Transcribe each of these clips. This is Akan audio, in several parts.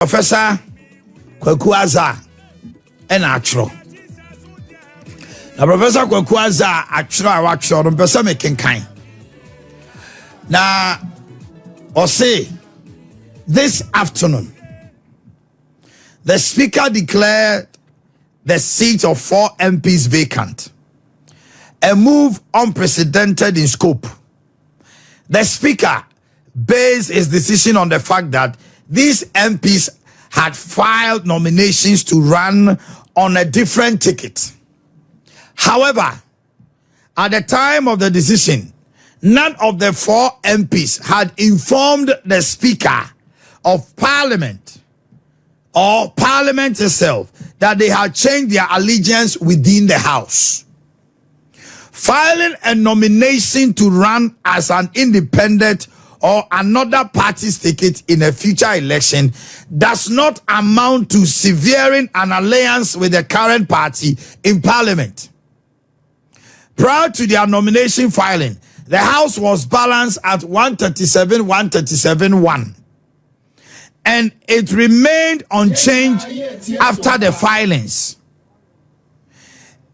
Professor Kwakuaza and Achro. Now, Professor Kwakuaza Achro, Professor making kind. Now, or say this afternoon, the Speaker declared the seat of 4 MPs vacant, a move unprecedented in scope. The Speaker based his decision on the fact that these MPs had filed nominations to run on a different ticket. However, at the time of the decision, none of the 4 MPs had informed the Speaker of Parliament or Parliament itself that they had changed their allegiance within the House. Filing a nomination to run as an independent or another party's ticket in a future election does not amount to severing an alliance with the current party in Parliament. Prior to their nomination filing, the House was balanced at 137-137-1, and it remained unchanged after the filings.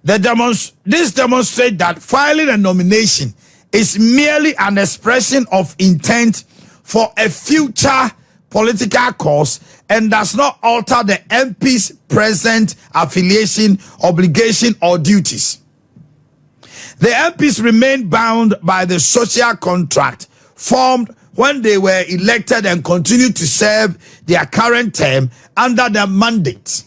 This demonstrates that filing a nomination is merely an expression of intent for a future political cause and does not alter the MP's present affiliation, obligation, or duties. The MPs remain bound by the social contract formed when they were elected and continue to serve their current term under the mandate.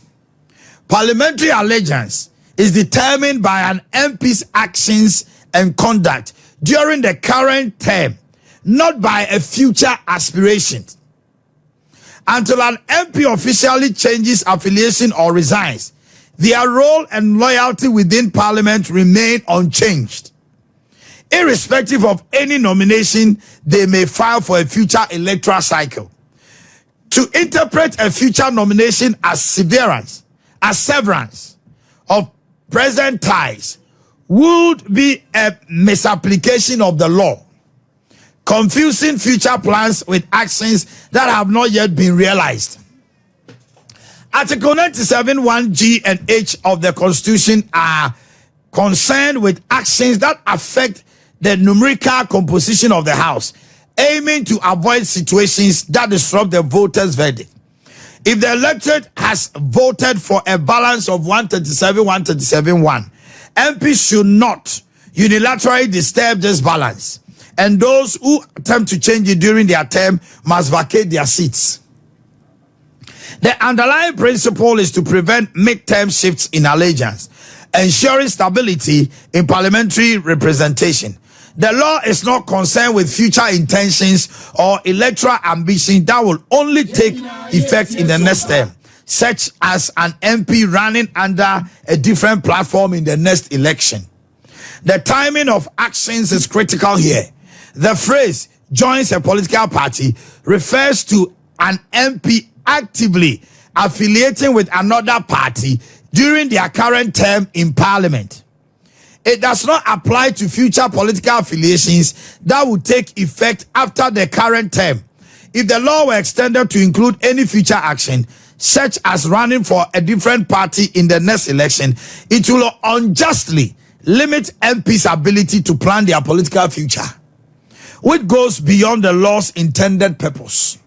Parliamentary allegiance is determined by an MP's actions and conduct during the current term, not by a future aspiration. Until an MP officially changes affiliation or resigns, their role and loyalty within Parliament remain unchanged, irrespective of any nomination they may file for a future electoral cycle. To interpret a future nomination as severance of present ties would be a misapplication of the law, confusing future plans with actions that have not yet been realized. Article 97(1)(g) and (h) of the Constitution are concerned with actions that affect the numerical composition of the House, aiming to avoid situations that disrupt the voters' verdict. If the electorate has voted for a balance of 137-137-1, MPs should not unilaterally disturb this balance, and those who attempt to change it during their term must vacate their seats. The underlying principle is to prevent midterm shifts in allegiance, ensuring stability in parliamentary representation. The law is not concerned with future intentions or electoral ambitions that will only take effect in the next term, such as an MP running under a different platform in the next election. The timing of actions is critical here. The phrase joins a political party refers to an MP actively affiliating with another party during their current term in Parliament. It does not apply to future political affiliations that will take effect after the current term. If the law were extended to include any future action, such as running for a different party in the next election, it will unjustly limit MPs' ability to plan their political future, which goes beyond the law's intended purpose.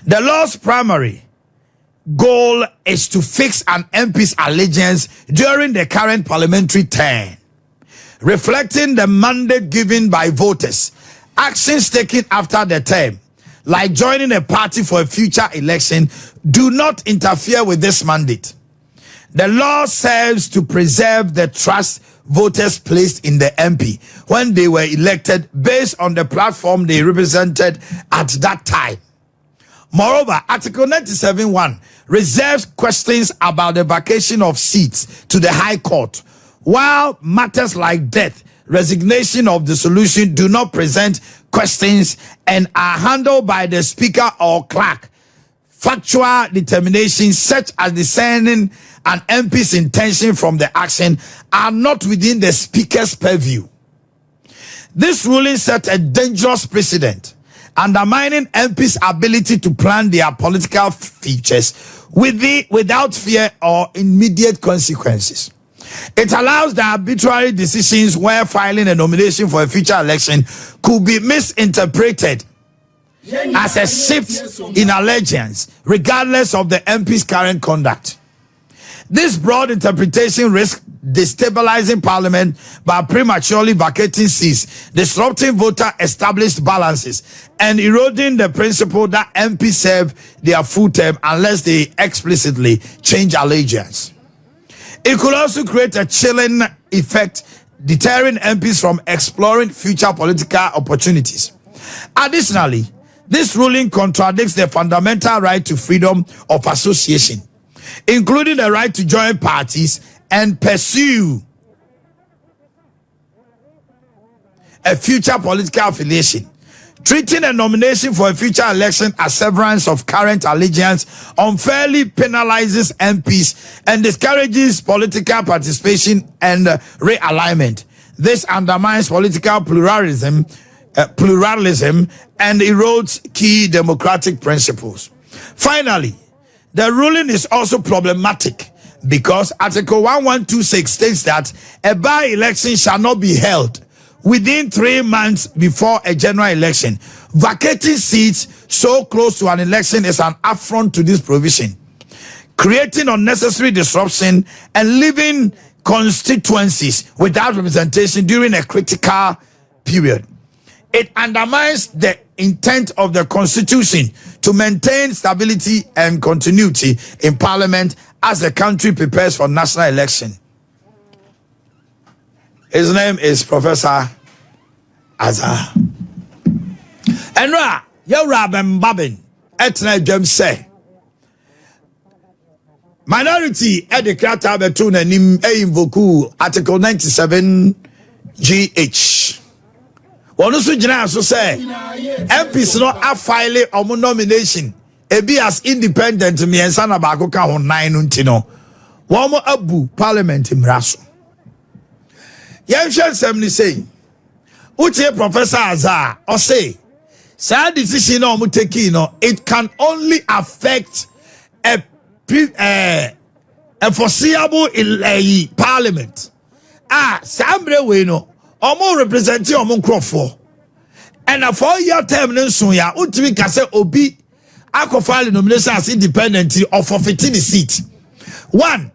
The law's primary goal is to fix an MP's allegiance during the current parliamentary term, reflecting the mandate given by voters. Actions taken after the term, like joining a party for a future election, do not interfere with this mandate. The law serves to preserve the trust voters placed in the MP when they were elected based on the platform they represented at that time. Moreover, Article 97(1) reserves questions about the vacation of seats to the High Court, while matters like death, resignation, or dissolution do not present questions and are handled by the Speaker or clerk. Factual determinations such as discerning an MP's intention from the action are not within the Speaker's purview. This ruling set a dangerous precedent, undermining MPs' ability to plan their political futures without fear or immediate consequences. It allows the arbitrary decisions where filing a nomination for a future election could be misinterpreted as a shift in allegiance, regardless of the MP's current conduct. This broad interpretation risks destabilizing parliament by prematurely vacating seats, disrupting voter established balances, and eroding the principle that MPs serve their full term unless they explicitly change allegiance. It could also create a chilling effect, deterring MPs from exploring future political opportunities. Additionally, this ruling contradicts the fundamental right to freedom of association, including the right to join parties and pursue a future political affiliation. Treating a nomination for a future election as severance of current allegiance unfairly penalizes MPs and discourages political participation and realignment. This undermines political pluralism and erodes key democratic principles. Finally, the ruling is also problematic because Article 1126 states that a by-election shall not be held within 3 months before a general election. Vacating seats so close to an election is an affront to this provision, creating unnecessary disruption and leaving constituencies without representation during a critical period. It undermines the intent of the Constitution to maintain stability and continuity in Parliament as the country prepares for national election. His name is Professor Azar. Enra, yo Rabem Babin, etna jem say. Minority edicata betuna nim invoku Article 97 GH. One also general so say MPs not a file or nomination. Ebi as independent me and sana bako ka ho 9 untino. One more abu parliament imraso. Yenshan semni say Uche Professor Azar or say sad decision no muteki no it can only affect a foreseeable parliament. Sambre we no omo representing omo nkrofo and a 4-year term nso ya utimi ka say obi akofile nomination as independent or forfeiting the seat. One,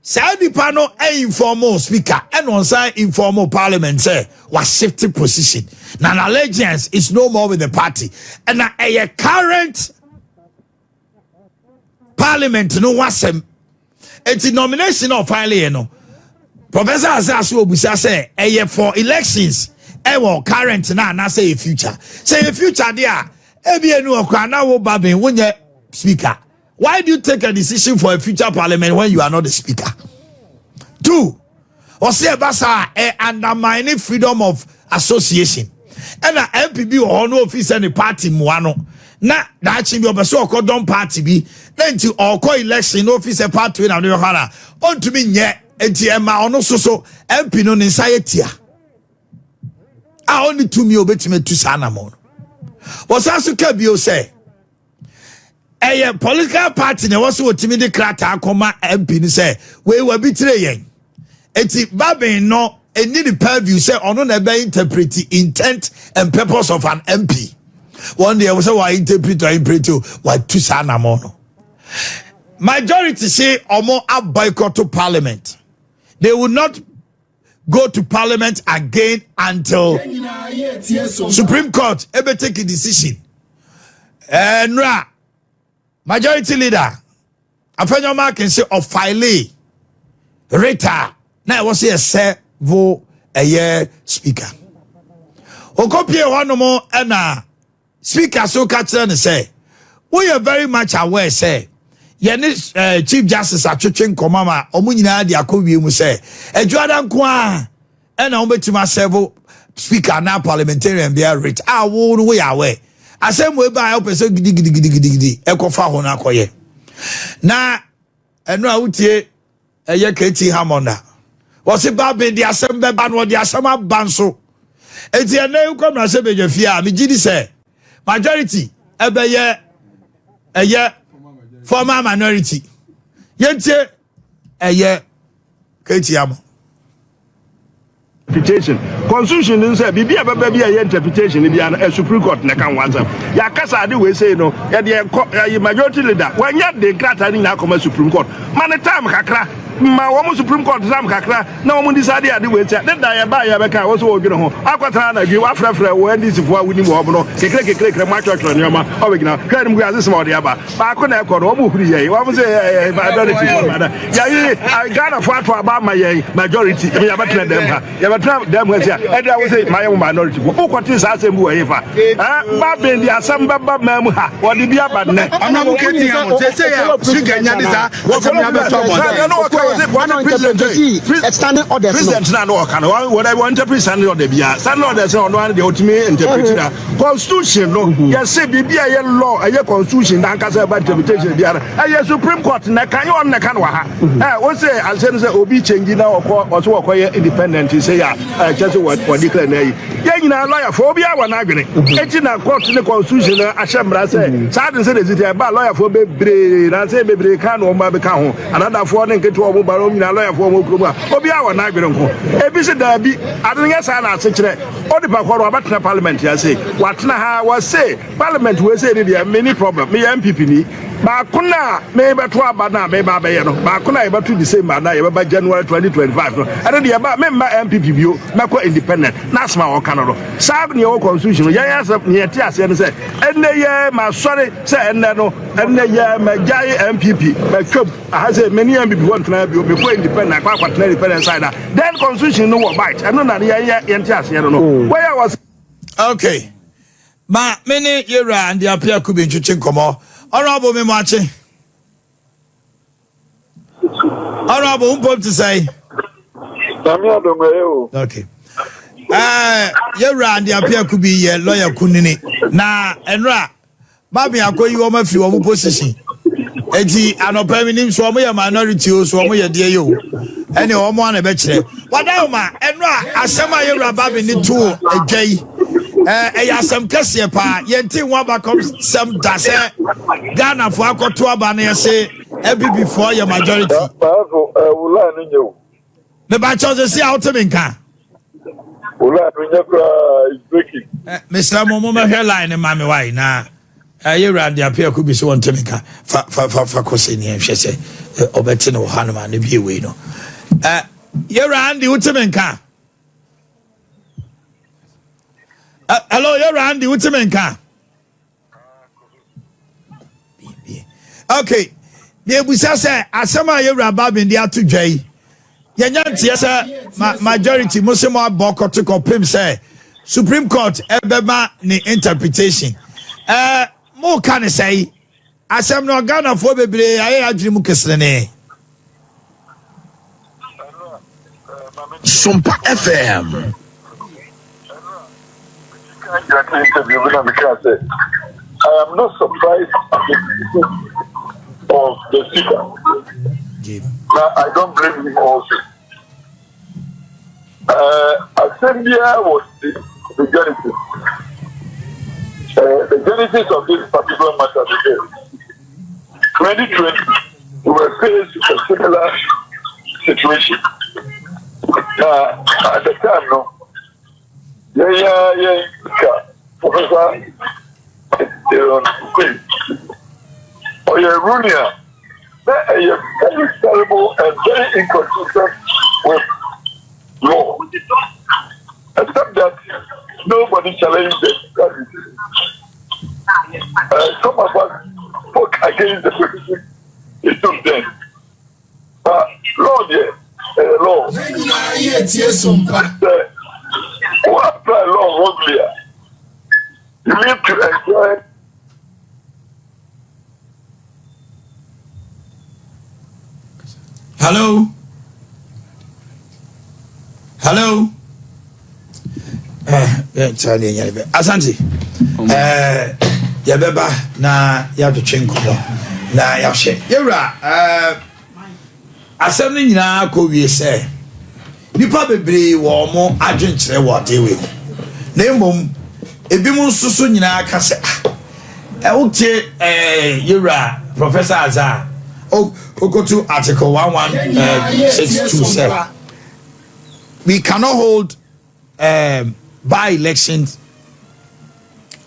Saudi Pano a informal speaker and on side informal parliament say was shifting position. Now allegiance is no more with the party. And a current parliament no was it's nomination of filing no. Professor Azasu Obusa say for elections current na say future. Say future there Ebienu okwana wo Bagbin wonye speaker. Why do you take a decision for a future parliament when you are not the speaker? 2, or say basa undermining freedom of association. And a MPB or no office any party muano. Na dachi bi obeso okodon party bi. Then to oko election office a party na no hana. On to me nye enti ema ono so MP no nsayetia. A only to me obetime to sana mo. Was also Kabio say a political party na was what me de krata akoma MP ni say we will betray yen. Eti Bagbin no any the purview say ono na be interpret intent and purpose of an MP. One day I was say why interpret what to sana mo no. Majority say omo a boycott to parliament. They will not go to parliament again until Supreme Court ever take a decision. And majority leader Afenyo can say of file Rita now was a servo a year speaker. Okopie one more and speaker so catch and say we are very much aware say Chief Justice Atwetwe Nkomama omunyina de akowie mu say adwada nko a na obetima servo speaker na parliamentarian be rate wo no we aware asem we ba help so gidi ekofa ho na akoye na eno a wutie eye keti hamonda was Bagbin de asem be ba no de asem aban so enti ena yuko na se bejafia me gidi say majority ebe ye former minority yente KTM interpretation constitution in say bibia baba bia interpretation bia na Supreme Court na kan wanza ya kasa de we say no ya de majority leader when ya de grata ni na come Supreme Court man time kakra ma wo Supreme Court time kakra na wo decide ya de we say de da ya ba ya be ka wo so wo dwene ho akwatara na bi wa frefre wo NDC fo awuni mo ho no kekre ma chọchọ ni ma o be gina kan mu ya se mo de aba ba ko na ekọ no wo huri ye wo say majority ya yi Ghana fo ato aba ma ye majority ya ba tena dem ha ya them was here. I was say my minority. Who got this as a boy? Bagbin, the Assembly Mamma, what did you have? I'm not getting out. They say, what's the extended orders? What I want to present on the Bia. Stand orders on one of the ultimate interpreter. Constitution, no. Yes, say, BBI law, a constitution, and Casa by interpretation. A Supreme Court, Nakayo and Nakanwa. What's say, I said, Obi changing now or so acquire independent. Say, just what declare nay. Yana lawyer phobia one agony. Etina court in the constitution, Ashambra say, Sergeant said, is it about lawyer for baby, and say baby can or Mabicao, another foreign get to a mobile lawyer for Mokuma, Obia one agony. A visit there be, I don't guess I such a all the Bakoro about Parliament, I say. What Naha was say, Parliament will say there are many problems, me MPP. Bakuna maybe 12 bana maybe Bakuna about to the same bana by January 2025. And then about member MPP view, Mako independent, Nasma or Canada. Serve your constitution, yes, near Tias and say, and the year my sorry, say, and no, and the year my giant MPP, my club has a many MPP want to be before independent, quite independent side. Then constitution no bite, and none of the year and Tias, I don't know where I was. Okay, ma many year and the appear could be in Chinkomo. Honorable me watching. Honorable, to say. Okay. You ran the appear could be a lawyer Kunini. Na enra. Babi ako you oma fi omu position. Eti anope nim so omo ya minority o so omo ya de yo. Ene omo an ebechire. Wadama enra asema you ra babi ni to agay. Some kese pa yenti one back some dase Ghana for akoto aba na say every before your majority me ba chose see out me nka ula is breaking Mr. Momo me headline ma me why na you ran the appear could be so on to me nka fa kosi ni hwe say obeti no ha no ma na bi we no you ran the ultimate nka. Hello, you're Randy. What's your name? Okay. The Busa say, Asama you're Bagbin the to J. Yanyanti, yes, majority Muslim Boko to Pim say Supreme Court Ebema ni interpretation. More can I say, Asam no Ghana for baby, I dream Mukeslene. Sumpa FM. I am not surprised at the of the speaker. Now, I don't blame him also. Assembly was the genesis. The genesis of this particular matter because 2020, we were faced with a similar situation. At the time, no. Yeah. Professor, or your ruler, they are very terrible and very inconsistent with law. Except that nobody challenged it. Some of us spoke against the position it took them. But law, law. Who apply law wrongly? You need to enjoy. Hello. Ashanti. Yabeba na yato chenko na yashe. Yura asem ni nyina ko wie se. Nipa bebre wo mo adwenkyere wo de we. Na emom ebi mu susu nyina ka se uche yura Professor Azar go to article 1162 say we cannot hold by-elections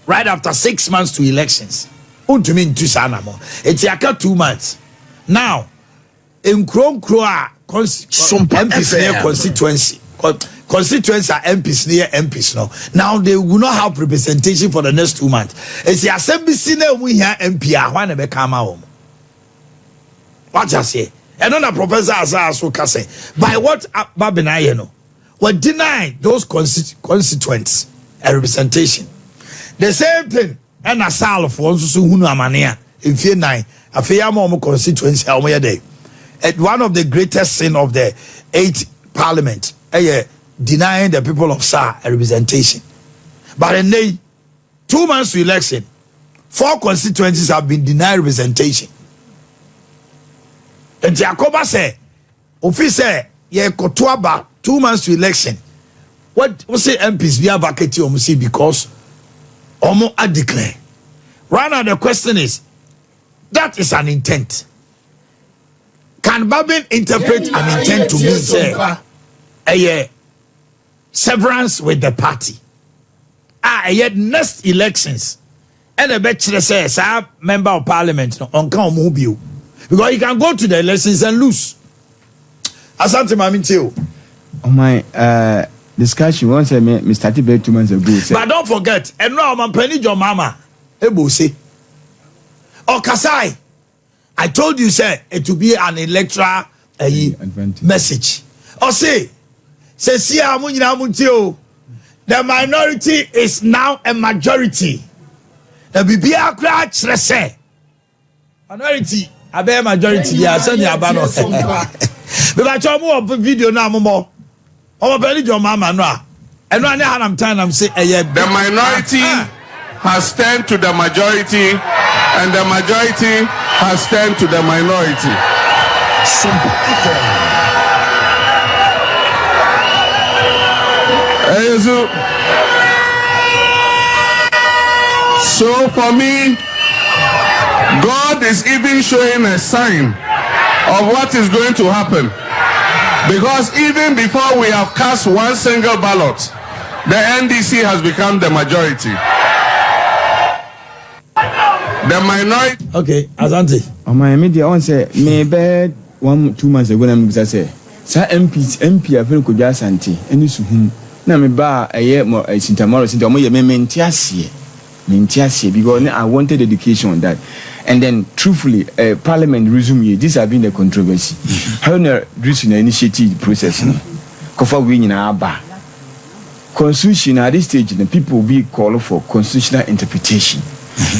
right after 6 months to elections. Untumi into sanamo. It's yaka 2 months. Now, in Kroa MPs near constituency. Constituency are MPs near MPs now. Now they will not have representation for the next 2 months. It's the assembly senior we hear MP. Why never come home? What you say? Another Professor Azar so say by what Bagbin ayeno will deny those constituents a representation. The same thing and a sal for also hunu amania in fear 9 a fair mom constituency day. At one of the greatest sin of the 8th parliament, denying the people of SAR a representation. But in 2 months to election, 4 constituencies have been denied representation. And Jacoba say, officer, ye kotuaba 2 months to election. What say MPs we have vacancy almost because Omo a declare. Right now the question is, that is an intent. Can Bagbin interpret an intent to mean a severance with the party? Yet next elections, and the bachelor says, I'm member of parliament on count mobile. Because you can go to the elections and lose. Asante Mamintio. On my discussion, once I started about 2 months ago. But don't forget, and now I'm penny your mama. Ebo say. Oh, Kasai. I told you, sir, it will be an electoral message. Or say, the minority is now a majority. The BBA crash, say, minority, a bear majority, yeah, send the Abano. But I told more of a video now, more. Oh, belly, your mama, no. And when I'm time, I'm saying, the minority has turned to the majority, and the majority has turned to the minority. So for me, God is even showing a sign of what is going to happen. Because even before we have cast one single ballot, the NDC has become the majority. The minority. Okay, Asante. On my media, on say maybe 1-2 months ago, I'm going to say, Sir MP, I feel could just Ashanti, and you soon. Now, me bar a year more a Sintamoro, Sintamoya, Mentiasia, because I wanted education on that. And then, truthfully, Parliament resume. This has been a controversy. How na reaching the initiative process? Kofa winning our bar. Constitution at this stage, the people will be calling for constitutional interpretation.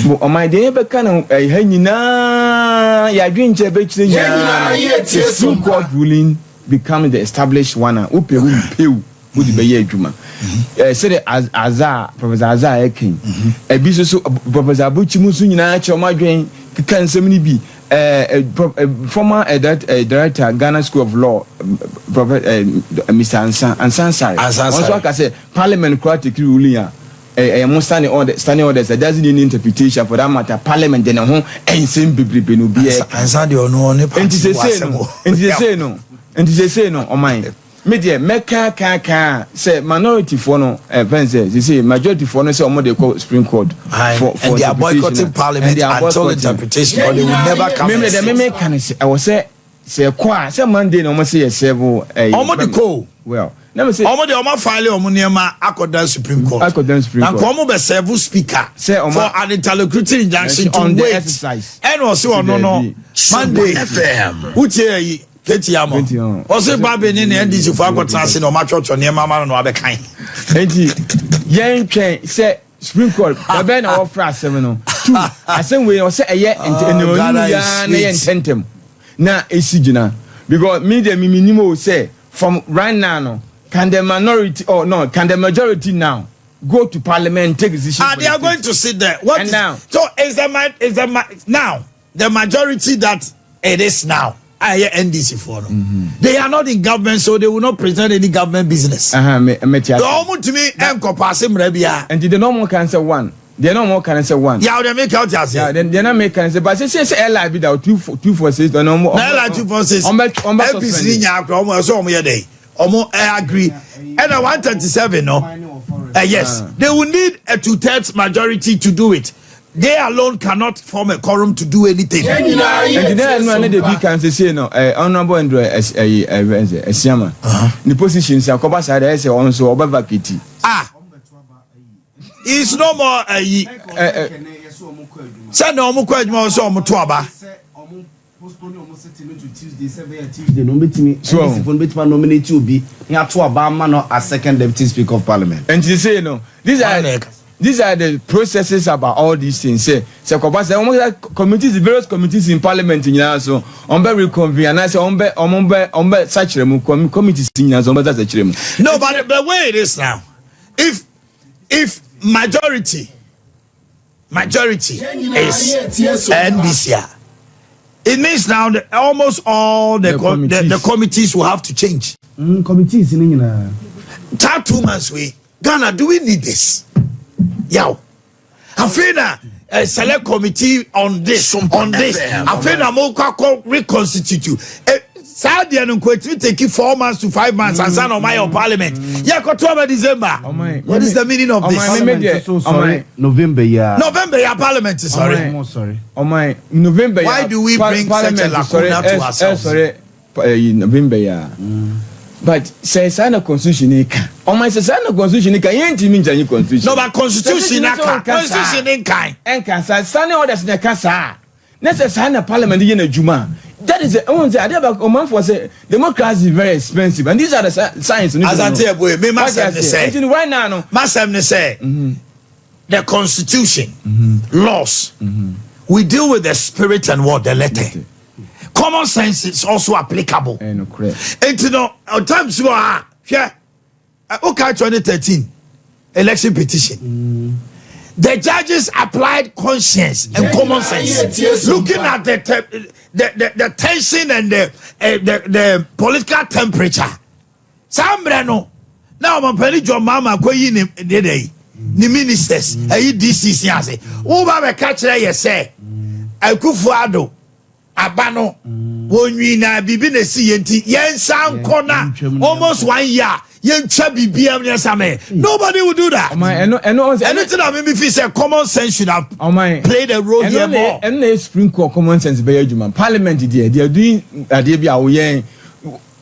But on my day, but kind of a hangina, ya drink a bit, the Supreme Court ruling becoming the established one. Open will would be a juma. Said Azar, Professor Azar King, a business Professor Buchimusuna, Chomadrin, can somebody be a former director, Ghana School of Law, Mr. Ansansari. Also, like I said, Parliament Cratic ruling. Most standing orders that doesn't need interpretation for that matter. Parliament then home and same people will be a and to say no on mine. Media Mecca say minority for no they say majority for no say on they call Supreme Court and they are boycotting Parliament until interpretation, but they will never come. I was say qua say Monday no say several well. Never say omo de omo file omo niema akodan Supreme Court. And come be serve speaker say for an interlocutory injunction on the exercise. And also no Monday FM. Uche Ketiamo. Also Bagbin in the NDC for akotan no ma church niema ma no abekan. Enti yen twen say Supreme Court be na offer asem no. Two asem we say eye no na yen tentem. Na esigina because me the minimum say from right now no. Can the minority or no? Can the majority now go to Parliament and take decisions? They are going to sit there. What and is, now? So is the now the majority that it is now? NDC for no. They are not in government, so they will not present any government business. The almost to me, and the normal cancer one. They're no more cancer one. Yeah, they make out as yeah, then they're not making cancer, but say LI be that 246 or no more. LI 246. I agree. And 137, no. Yes, they will need a 2/3 majority to do it. They alone cannot form a quorum to do anything. And then the big cancer say no. Honorable Andrew Siama. The positions are covered as also over vacancy. It's no more send no more question so mutuaba. Tuesday no betimi so phone betima nominate you be nya to Obama no as second deputy speaker of parliament. And you say no. These are the processes about all these things. Say committees, the various committees in parliament in so reconvene and I say such committees in such. No, but the way it is now, if majority is NDC, it means now that almost all the committees will have to change. Committees in 2 months way. Ghana, do we need this? Yo, I feel a select committee on this. I feel a more reconstitute you. Saudi and Kuwait take you 4 months to 5 months and sign on my parliament. Yeah, October, December. What is the meaning of this? November, yeah. November, yeah, parliament. Sorry. November. Why do we bring such a lacuna to ourselves? Sorry, November, yeah. But say sign a constitution. My sign a constitution. Can't mean any constitution. No, but constitution in kind. And cancer, signing orders in the casa. Let's sign a parliament in a Juma. That is the only idea about Oman for say democracy is very expensive, and these are the science. As I tell you, me say right now, no. Masem say the constitution, laws. We deal with the spirit and what the letter. Common sense is also applicable. No, correct. And you know, at times you are okay. 2013 election petition. The judges applied conscience and common sense, looking at the tension and the political temperature. Sambrano now my penny John Mama going the ministers, NDC say, "Uba be catch there say, Akufuado, Abano, when we na bibi na si yenti, yen san corner almost 1 year." Nobody will do that. Anything that made me feel say common sense should have played a role here more. And they spring common sense by Parliament there. They are doing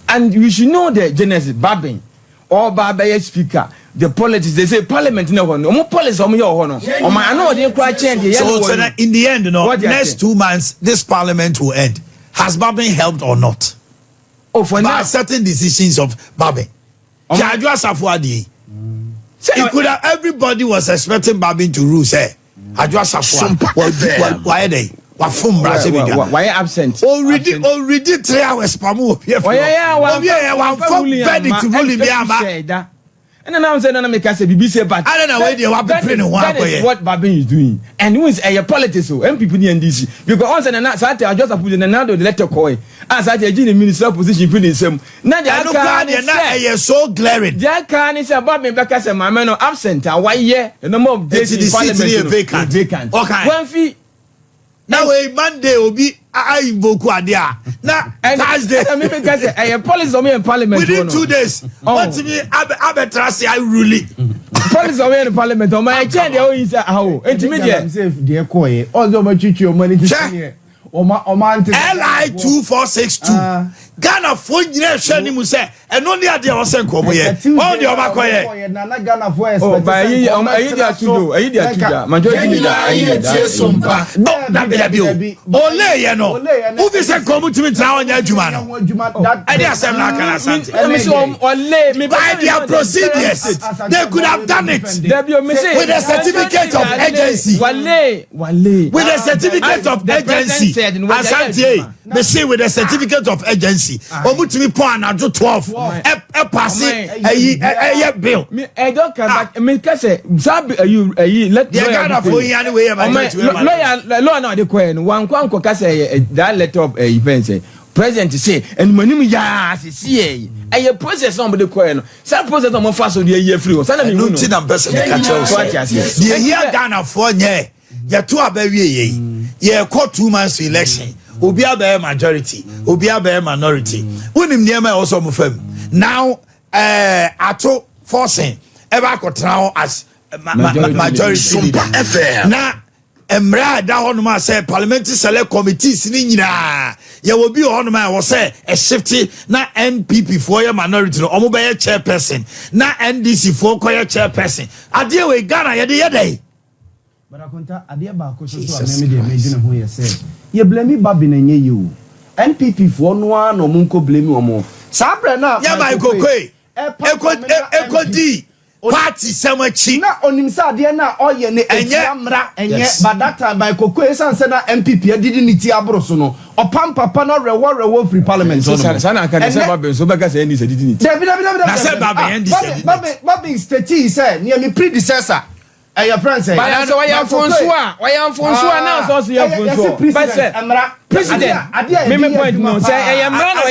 and we should know the genesis Bagbin or Baba speaker. The politics they say Parliament no one. No policy on your honor. I know they quite change. So in the end, next 2 months this Parliament will end. Has Bagbin helped or not? Oh, for now, certain decisions of Bagbin. It could have everybody was expecting Bagbin to rule. Say, why are they? Why absent? Already 3 hours. And then I was saying, BBC, but I don't know where they are. That is what Bagbin is doing, and who is a politics and people in NDC because once and another, I just put in another letter coin as I did in the minister position. Putting some now they are so glaring. Their can is about me because my man are absent. Why, yeah, the number of days in Parliament vacant. Okay, 1 fee. Now a Monday will be I invoke Adia. Now Thursday. I police on me in Parliament within 2 days. What to me? I trust I rule. Police on me in Parliament. On my chair, they always how intermediate. Dear Koye, although my your money to LI 2462. Ghana for generation you say and only at the Osen Kobo ye. All the Omakoye. Nana Ghana for oh, by idea to do. Idea to majority leader. Ole ye no. Who be say come to me now on your Jumano. I dare say na kana Ashanti. By their procedures, they could have done it with a certificate of agency. With a certificate of agency. Ashanti, they say with a certificate of agency. Omutimi pon ado 12 e pass a bill. I don't come me say let Ghana for you anyway lawyer no dey kwen wan kwan ko say that letter of event say president say and money ya see a process on the coin. Some process on my fast on the year free. Sana me no tin am person catch us. The year Ghana for nye. Ya to abawie ye call 2 months to election. Obi abe majority, obi abe minority. Unim niema also mo fam. Now ato forcing ever kotra as majority leader. Na emra da hono ma say parliamentary select committees ni nyina ye will be hono ma was say a shifty na NPP for your minority no omo be chairperson na NDC for koye chairperson ade we Ghana ye dey but akonta ade ba ko so me dey imagine who you say ye blame Bagbin enye you NPP for no an omunko blame omo sabre na ya ba ikokwe ekodi party samachi na onimsa de na oye ne etiamra enye but that time by kokwe sanse na MPP didi niti abroso no opam papa no rewo free parliament so sana kan say Bagbin so beka say NDC didi niti na say Bagbin NDC Bagbin state say near me predecessor your friend say but so why am François now so your François but say president me point no say emra no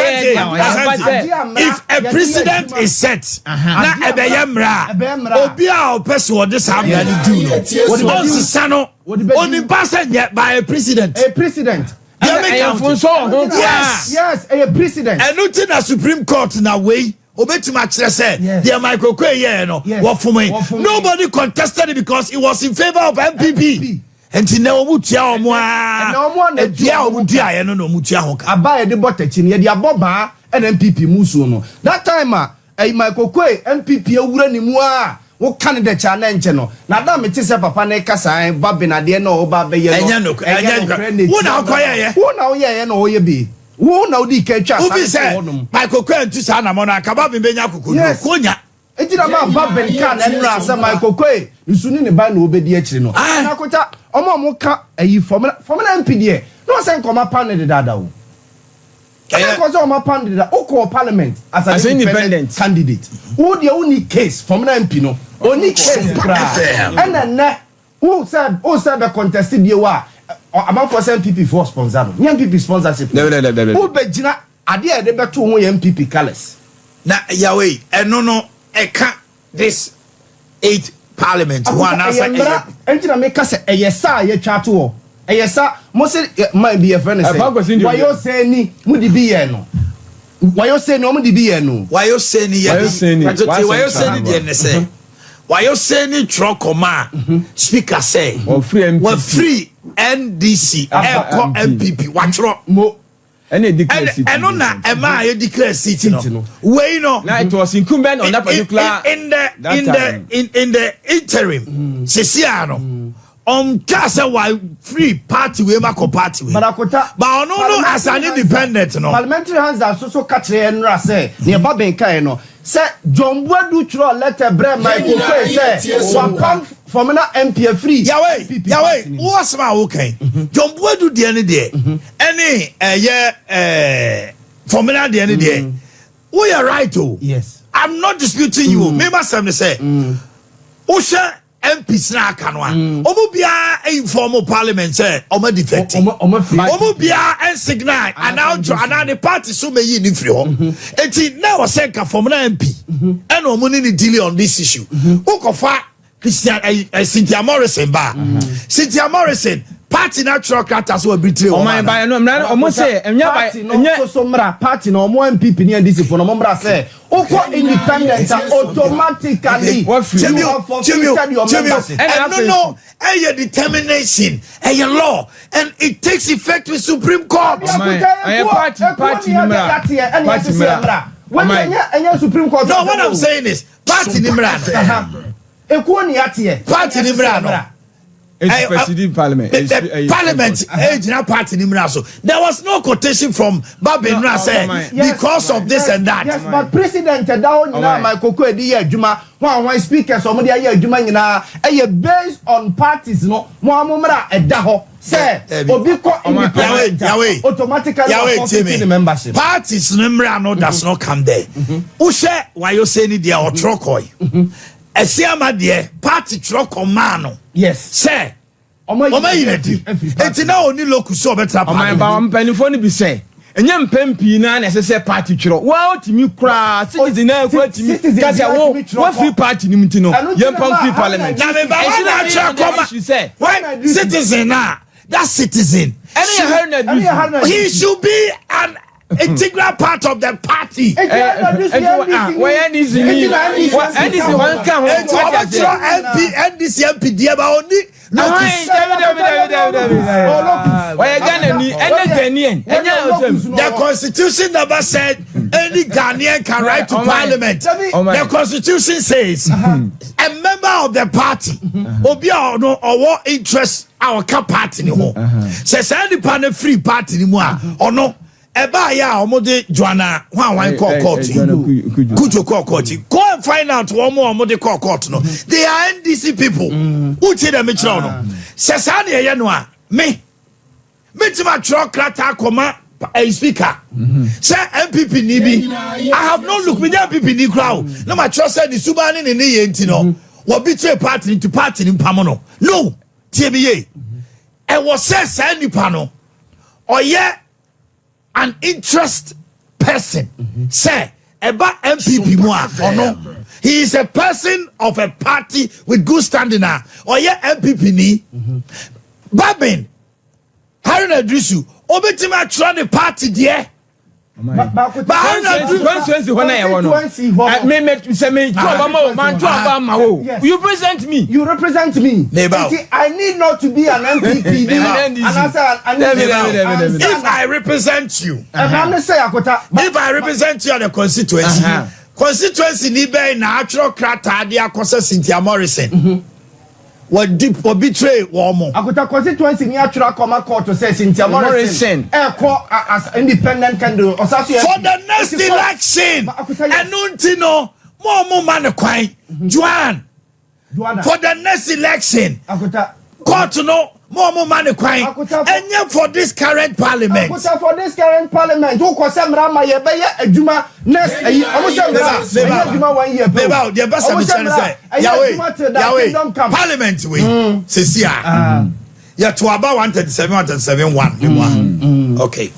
if a president is set na ebeyemra obi a opese wo de sam ya ni do no what sano oni pass by a president yes a president and nothing na Supreme Court na way obetima kire say the microcue here no what for me nobody contested it because it was in favor of MPP enti na omutia omo a na dia omutia ye no omutia ho ka abaye de botachi ne de aboba NPP musu no that time microcue MPP awura ni mu a wo candidate cha na nche no na da me ti se papa na kasa Bagbin ade na oba be ye no wo na akoye wo na wo ye no wo ye bi wo na odi ka twa sa wonum Michael Kwen tu sa na mo na ka Bagbin benya kokodu konya ejira ma Bagbin ka na nra sa Michael Kwen nsuni ne ba na obedi akire no na kota omo ka ayi formula MPD e no say nkoma panel de dada wo I was on my pandida o parliament as an independent candidate who the only case formula MP no only case and then who said the contested you are among for MPP for sponsor no MPP sponsorship who begina ade de beto ho MPP colors na Yahweh no eka this 8 parliament one answer entina make say eyesa ye twa to eyesa mo say my be a friend say why you say ni mu di bi ye no why you say no mu di bi ye no why you say ni ye why you say ni dey ne say why you say ni trokoma speaker say free NDC eko MPP watro mo any declare seat and na ema ye declare seat no we no it was incumbent on that particular in the interim sesiano just why free party we make party we but no as an independent no parliamentary hands are so catch enra say ne Bagbin kai no say John Buadu throw letter bre Michael Kwen say one come from na MP free Yahweh what's my okay John Buadu de any there any from na de any there we are right oh yes I'm not disputing you me must say Osha MPs na aka no a omo bia informal parliament say omo defect omo bia en signal announce the party so me yi ni free ho enti na o say ka from na MP and omo ni deal on this issue ukofa Christian Cynthia Morrison ba Cynthia Morrison party natural characters will betray o my by no omo say enya by enya so mra party no omo MPP ni NDC for no mra say uko independent automatically no a determination a law and it takes effect with Supreme Court party Supreme Court no what I'm saying is party nimra party nimra no it's president parliament. Parliament age now party nimra so there was no quotation from Bagbin because of this and that. Yes, but president down now my koko di adwuma one speakers omo dey adwuma nyina based on parties no mo amomra eda ho say obi ko independent automatically the membership. Parties nimra no does not come there. Ushe why you say ni dia otrokoi. Esiama de party trokomano yes say omo yinedi enti na oni lokuso betra pa omo ba mpanifo ni bi say enyem pempi na na say party twiro wa otimi kra citizen na ko otimi kasi wo free party ni mti no ye pam free parliament na me ba na try come when citizen na that citizen he should be an integral part of the party. Why NDC one can NDC MP dear ba oni the constitution never said any Ghanaian can write to parliament. The constitution says a member of the party obi no or interest our party ni ho says any panel free party ni mu a ono eba ya omode Joanna wan court kujo court go and find out one more omode court no they are NDC people who tell them chiro no says ani ye no a me tima tro krata koma a speaker say MPP ni bi I have no look me MPP ni crowd no ma trust say the subani ni ye nti no wo betray party to party ni mpamo no tie me ye e was say nipa no oye an interest person say about MPP mua or no he is a person of a party with good standing or MPP ni Bagbin Haruna Drisu obetima try the party there you present me. You represent me. I need not to be an MPP. If I represent you, if I represent you on the constituency ni be natural krata dia kosa Cynthia Morrison. What deep or betray woman. Akuta constituency ni actual command court to say Cynthia Morrison as independent candidate for the next election. Anuntino more man kwan Joan for the next election. Akuta court no more man kwan and for this current parliament. Akuta for this current parliament who ko semra ye be adwuma next adwuma 1 year about the best Yahweh parliament we sesia ya to about 137 okay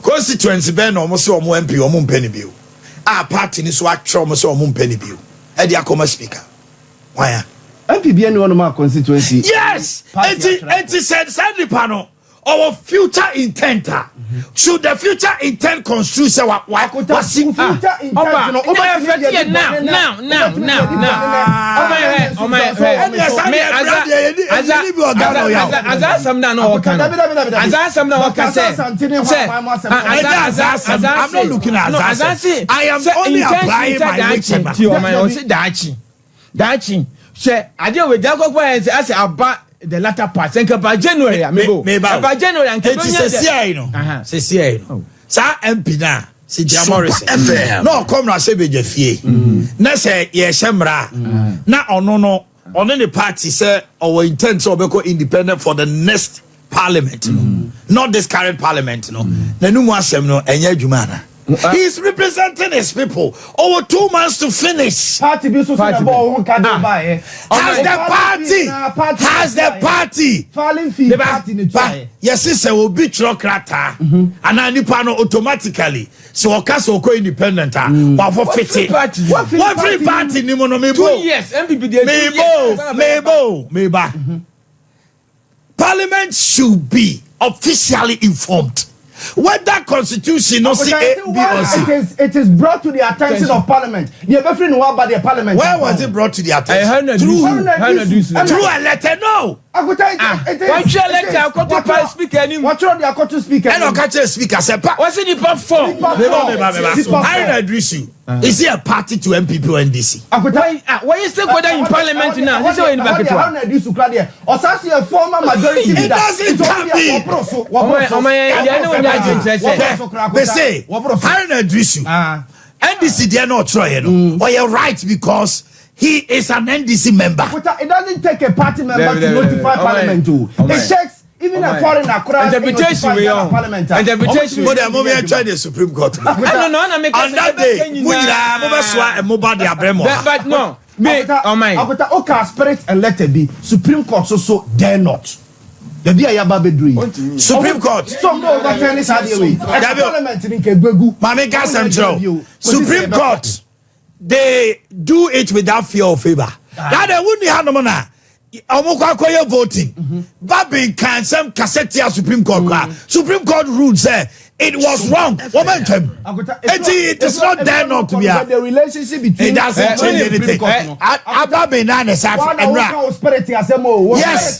constituency be no mo so mo MP o mo mpani bio party ni so atwa mo so mo mpani bio e dia come speaker why MPB any one of constituency yes it said sadly panel our future intent should the future intent constitution now I'm not looking at Azasi. I am only applying my witch. I deal with Jacob as about the latter part. Think about January. About January and Sa MP na Cynthia Morrison. No, come na say be jefie. Na say ye shemra. Na ono the party say our intent to be independent for the next parliament. Not this current parliament. Na nu mu asem no enye adwuma na. He is representing his people. Over 2 months to finish. Has the party. Yes, sister will be Trocrata. And I pano automatically. So Ocaso co independent. But for 50. What free party? 2 years. Meba. Parliament should be officially informed. What that constitution no see A, B or C. It is brought to the attention of Parliament. You ever know about the Parliament? Where was it brought to the attention? Through a letter, no. Why should letter? What speaker anymore? What the Akoto speaker? I don't catch a speaker. What's in the platform? I don't address you. Is he a party to MPP or NDC? Why is still going in Parliament now? This is in back to a former majority leader. It doesn't come they say, I don't address you. NDC, they are not trying. Or you're right because he is an NDC member. It doesn't take a party member to notify Parliament too. It takes even a foreigner interpretation we are interpretation. But the moment I tried the Supreme Court. On that day, but no. Me, okay, spirit and letter B. Supreme Court so dare not. The be a babedri. Supreme Court. Some go over tennis way. Parliament in Kegwegu. Mame Central. Supreme Court. They do it without fear or favor. That they wouldn't have no money. Omukwakoye voting. Bagbin can some cassette Supreme Court. Supreme Court ruled say it was wrong. Momentum. It is not there not to be. The relationship between it doesn't change anything. Bagbin and yes.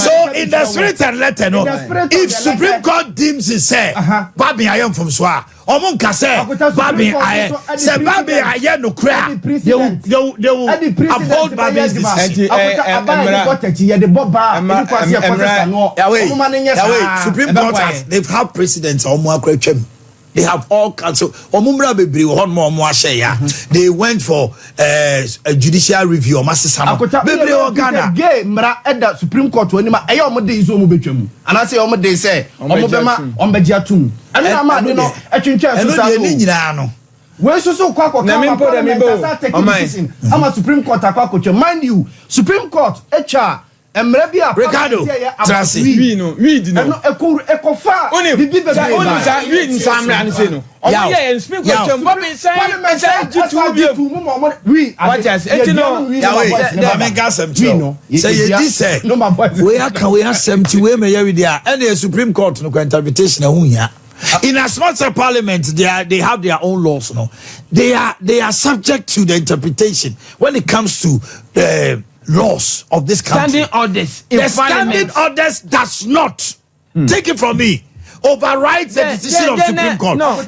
So in the spirit and letter, no. If Supreme Court deems it say Bagbin I am from Swa. Omunka say Bagbin I say Bagbin I am no cry. They will uphold Bagbin's decision. Supreme Court has they've had precedents they have all counsel. They went for a judicial review. Supreme Court and I say they say where so I'm a Supreme Court mind you, Supreme Court HR Ricardo, Trasi. We no. Ekofa. Supreme Court no interpretation in as much as Parliament, they have their own laws. No, they are subject to the interpretation when it comes to laws of this country. Standing orders. The standing orders does not take it from me. Override the decision of Supreme Court. No.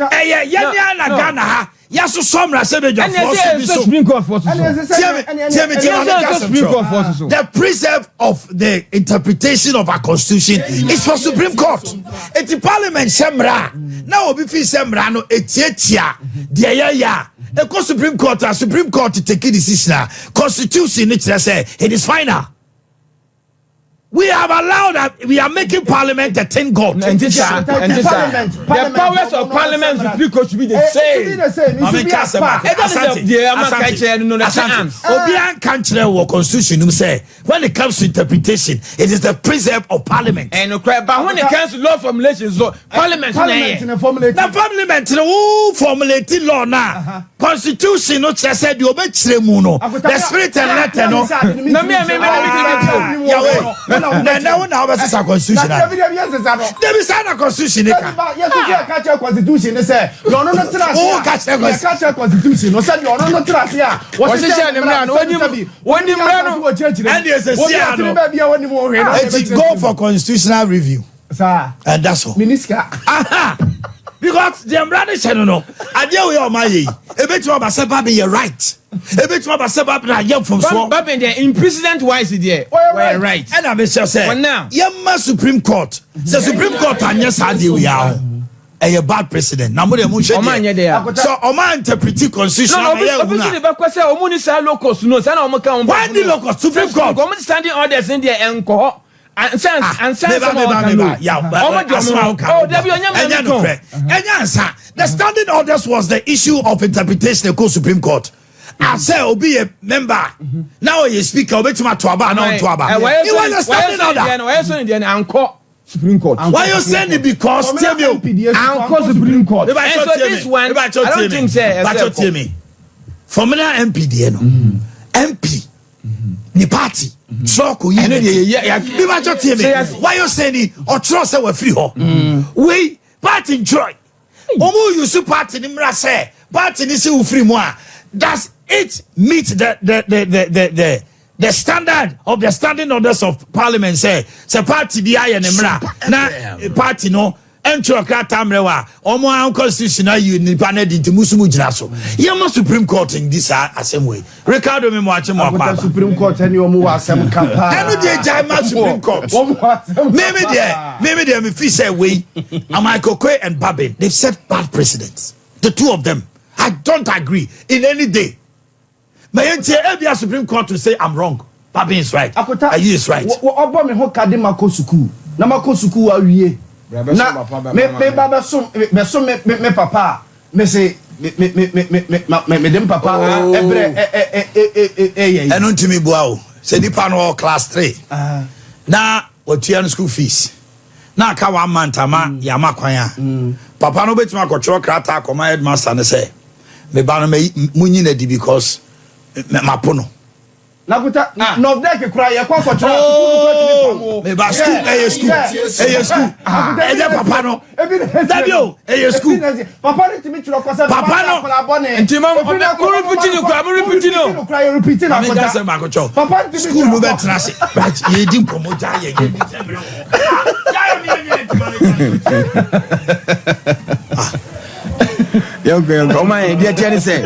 Yes, so some Supreme Court for the preserve of the interpretation of our constitution is for Supreme Court. It's the Parliament Semra. Now we feel Semra no etia the Supreme Court to take a decision. Constitution it say it is final. We have allowed that we are making Parliament a 10 God. The powers of Parliament Supreme Court should be the same. Constitution say when it comes to interpretation, it is the preserve of Parliament. And but when it comes to law formulation, so Parliament who formulating law now. Constitution no said you obey the spirit and letter no. Now this a constitution. There is a constitution. Constitution say you no catch constitution. No said you no trust here. What is go for constitutional review. Sir. And that's all. Minister. Because the umbrella channel no. Idea we are my Bagbin you're right. Bagbin there in precedent wise there. We're right. And I say now Yamma Supreme Court. The Supreme Court and yes I we are a bad president. Na mo de mo so Oman interpret constitution no locus no say na o kan why the locus Supreme Court standing orders in there enko and sense the standing orders was the issue of interpretation of the Supreme Court. I say be a member. Now you speaker obetuma to aba now to aba. It was a standing order. Supreme Court. Why you saying it? Because tell me Supreme Court. So this one I don't think say tell me. Formula MP there no. MP the party so ko yi be ba jo tell me. Why you saying it? Or trust say we free ho. We party joy. Omo use party ni mra say party ni say we free mo a does it meet the standard of the standing orders of Parliament say party bi aye ne mra na party no entro krata mrewa omo an constitutional union na di musumu gina so yema Supreme Court in this same way. Ricardo me mo ache mo akwa Supreme Court any omo wa asem kampa enu dey jama Supreme Court maybe there me feel say we Amaikokwe and Bagbin they've set bad precedents, the two of them. I don't agree in any day. May the Supreme Court to say I'm wrong. Bagbin is right. You is right. Obo me ho kade mako suku. Na mako suku awie. Na me baba so me papa me say me dem papa ebre eno ntimi bua o. Say nipa no class 3. Na otua no school fees na aka 1 month ama yama kwan a papa no betuma akɔtwerɛ krata akɔma headmaster ne sɛ me ba no munyi na di because mapono Nakuta no deck cry ya kwa school me ba school school papa no dabio school papa ni timi tro kosa papa no ntima mo repeat no papa school no betra se right ye di promoter ye yo go my idea say